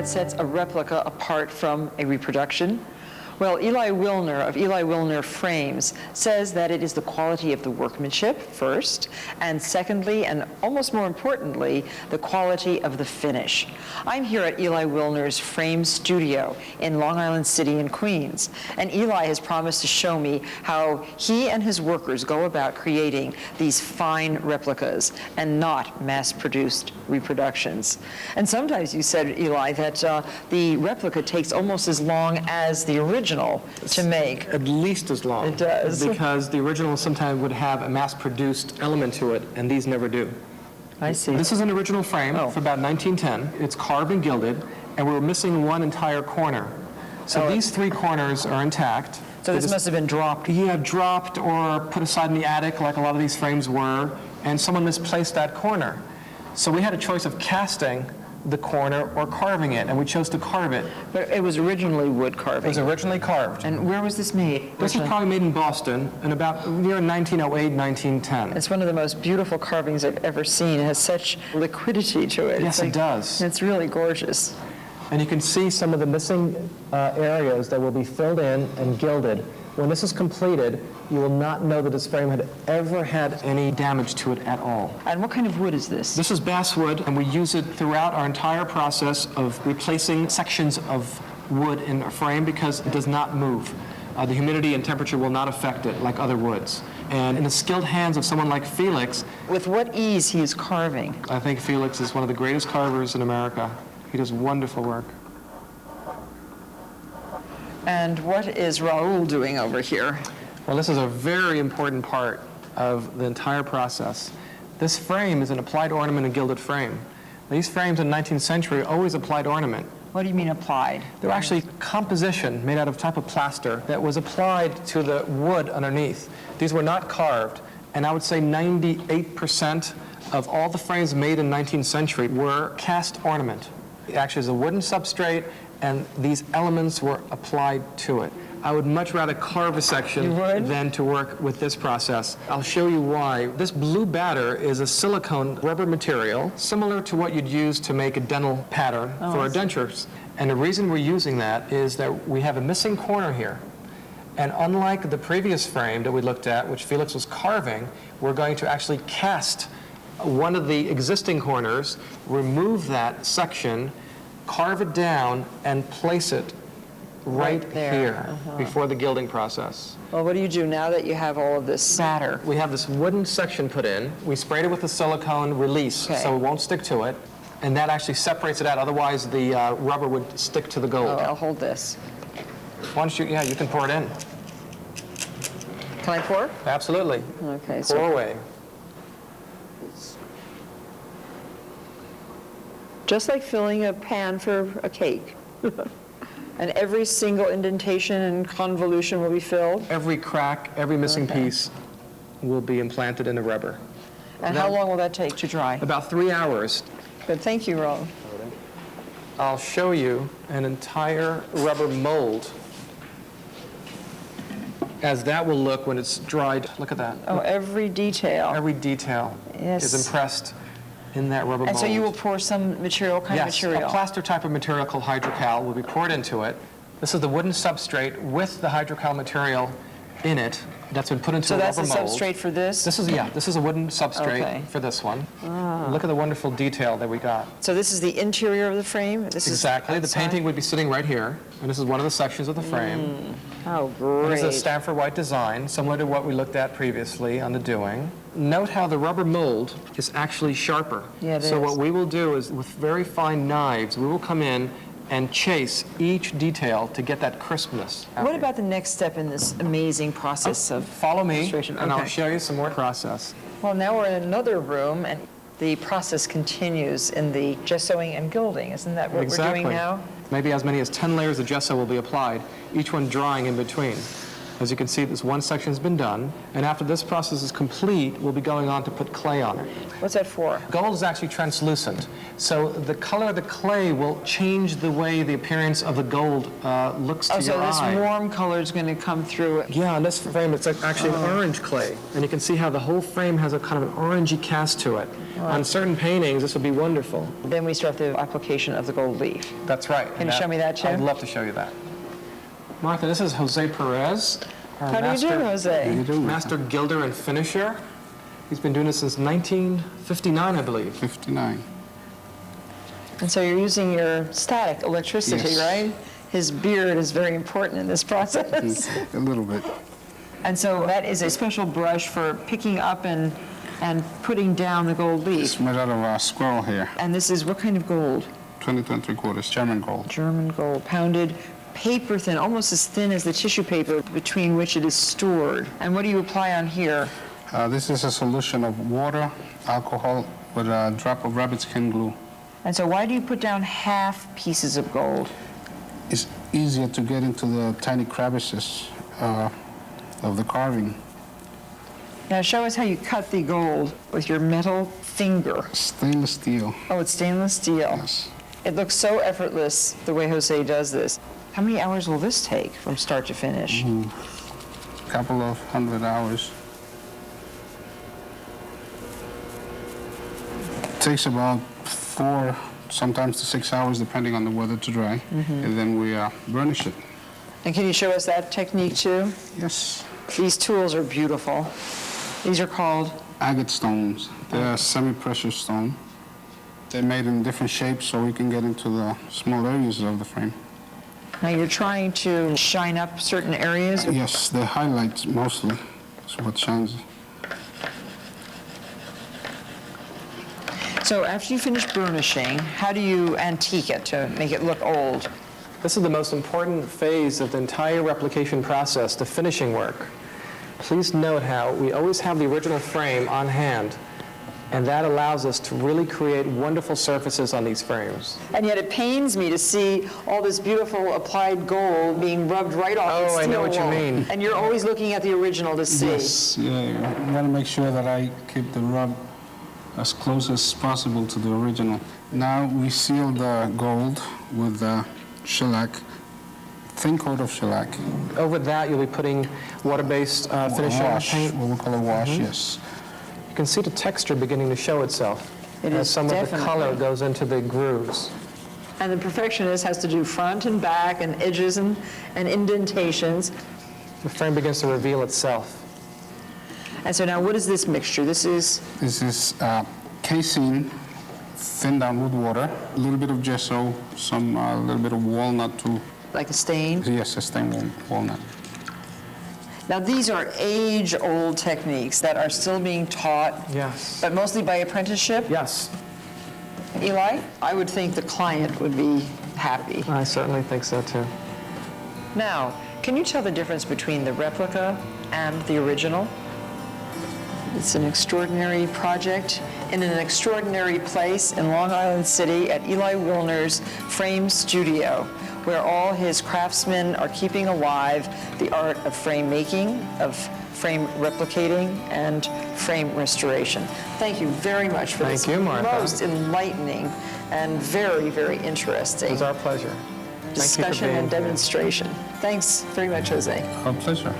what sets a replica apart from a reproduction? Well, Eli Wilner of Eli Wilner Frames says that it is the quality of the workmanship first, and secondly, and almost more importantly, the quality of the finish. I'm here at Eli Wilner's frame studio in Long Island City in Queens, and Eli has promised to show me how he and his workers go about creating these fine replicas and not mass-produced reproductions. And sometimes you said, Eli, that the replica takes almost as long as the original to make. At least as long. It does. Because the original sometimes would have a mass-produced element to it, and these never do. I see. This is an original frame Oh. for about 1910. It's carved and gilded, and we're missing one entire corner. So these three corners are intact. So this must have been dropped. Yeah, dropped or put aside in the attic like a lot of these frames were, and someone misplaced that corner. So we had a choice of casting the corner or carving it, and we chose to carve it. But it was originally wood carving. It was originally carved. And where was this made? This was probably made in Boston in about near 1908, 1910. It's one of the most beautiful carvings I've ever seen. It has such liquidity to it. Yes, it does. It's really gorgeous. And you can see some of the missing areas that will be filled in and gilded. When this is completed, you will not know that this frame had ever had any damage to it at all. And what kind of wood is this? This is basswood, and we use it throughout our entire process of replacing sections of wood in a frame because it does not move. The humidity and temperature will not affect it like other woods. And in the skilled hands of someone like Felix, With what ease he is carving. I think Felix is one of the greatest carvers in America. He does wonderful work. And what is Raoul doing over here? Well, this is a very important part of the entire process. This frame is an applied ornament and gilded frame. These frames in the 19th century always applied ornament. What do you mean applied? They're actually composition made out of a type of plaster that was applied to the wood underneath. These were not carved, and I would say 98% of all the frames made in the 19th century were cast ornament. It actually is a wooden substrate, and these elements were applied to it. I would much rather carve a section than to work with this process. I'll show you why. This blue batter is a silicone rubber material, similar to what you'd use to make a dental pattern for our dentures. And the reason we're using that is that we have a missing corner here. And unlike the previous frame that we looked at, which Felix was carving, we're going to actually cast one of the existing corners, remove that section, carve it down, and place it right here before the gilding process. Well, what do you do now that you have all of this batter? We have this wooden section put in. We sprayed it with a silicone release so it won't stick to it, and that actually separates it out. Otherwise, the rubber would stick to the gold. Oh, I'll hold this. Why don't you, you can pour it in. Can I pour? Absolutely. Okay. Pour away. Just like filling a pan for a cake. And every single indentation and convolution will be filled? Every crack, every missing piece will be implanted in the rubber. And how long will that take to dry? About 3 hours. Good, thank you, Ron. I'll show you an entire rubber mold as that will look when it's dried. Look at that. Oh, every detail. Every detail is impressed in that rubber mold. And so you will pour some material, kind of material? Yes, a plaster type of material called hydrocal will be poured into it. This is the wooden substrate with the hydrocal material in it that's been put into a rubber mold. So that's the substrate for this? This is a wooden substrate for this one. Look at the wonderful detail that we got. So this is the interior of the frame? Exactly. The painting would be sitting right here, and this is one of the sections of the frame. Oh, great. This is a Stanford white design, similar to what we looked at previously on the doing. Note how the rubber mold is actually sharper. Yeah, it is. So what we will do is, with very fine knives, we will come in and chase each detail to get that crispness. What about the next step in this amazing process of Follow me, illustration? and I'll show you some more process. Well, now we're in another room, and the process continues in the gessoing and gilding. Isn't that what we're doing now? Maybe as many as 10 layers of gesso will be applied, each one drying in between. As you can see, this one section has been done, and after this process is complete, we'll be going on to put clay on it. What's that for? Gold is actually translucent, so the color of the clay will change the way the appearance of the gold looks to your eye. So this warm color is going to come through it. Yeah, on this frame, it's like actually an orange clay, and you can see how the whole frame has a kind of an orangey cast to it. On certain paintings, this would be wonderful. Then we start the application of the gold leaf. That's right. Can you show me that, too? I'd love to show you that. Martha, this is Jose Perez. How do you do, Jose? Master gilder and finisher. He's been doing this since 1959, I believe. 59. And so you're using your static electricity, Yes. right? His beard is very important in this process. A little bit. And so that is a special brush for picking up and putting down the gold leaf. It's made out of squirrel hair. And this is what kind of gold? 22 3/4 German gold. German gold, pounded, paper thin, almost as thin as the tissue paper between which it is stored. And what do you apply on here? This is a solution of water, alcohol, with a drop of rabbit skin glue. And so why do you put down half pieces of gold? It's easier to get into the tiny crevices of the carving. Now show us how you cut the gold with your metal finger. Stainless steel. Oh, it's stainless steel. Yes. It looks so effortless the way Jose does this. How many hours will this take from start to finish? Couple of 100 hours. Takes about 4, sometimes to 6 hours, depending on the weather, to dry. And then we burnish it. And can you show us that technique too? Yes. These tools are beautiful. These are called? Agate stones. They're semi-precious stone. They're made in different shapes so we can get into the small areas of the frame. Now you're trying to shine up certain areas? Yes, the highlights mostly. That's what shines. So after you finish burnishing, how do you antique it to make it look old? This is the most important phase of the entire replication process, the finishing work. Please note how we always have the original frame on hand, and that allows us to really create wonderful surfaces on these frames. And yet it pains me to see all this beautiful applied gold being rubbed right off the Oh, steel I know what you wool. mean. And you're always looking at the original to see. Yes, yeah. I gotta make sure that I keep the rub as close as possible to the original. Now we seal the gold with shellac, thin coat of shellac. Over that, you'll be putting water-based finishing Wash, paint. what we call a wash, yes. You can see the texture beginning to show itself It as is some of the definitely. color goes into the grooves. And the perfectionist has to do front and back and edges and indentations. The frame begins to reveal itself. And so now what is this mixture? This is Casein thinned down with water, a little bit of gesso, some little bit of walnut to, like a stain. yes, a stained walnut. Now these are age-old techniques that are still being taught, Yes. but mostly by apprenticeship. Yes, Eli, I would think the client would be happy. I certainly think so too. Now, can you tell the difference between the replica and the original? It's an extraordinary project in an extraordinary place in Long Island City at Eli Wilner's Frame Studio, where all his craftsmen are keeping alive the art of frame making, of frame replicating, and frame restoration. Thank you very much for this Thank you, Martha. most enlightening and very, very interesting It was our pleasure. discussion and demonstration. Thanks very much, Jose. Our pleasure.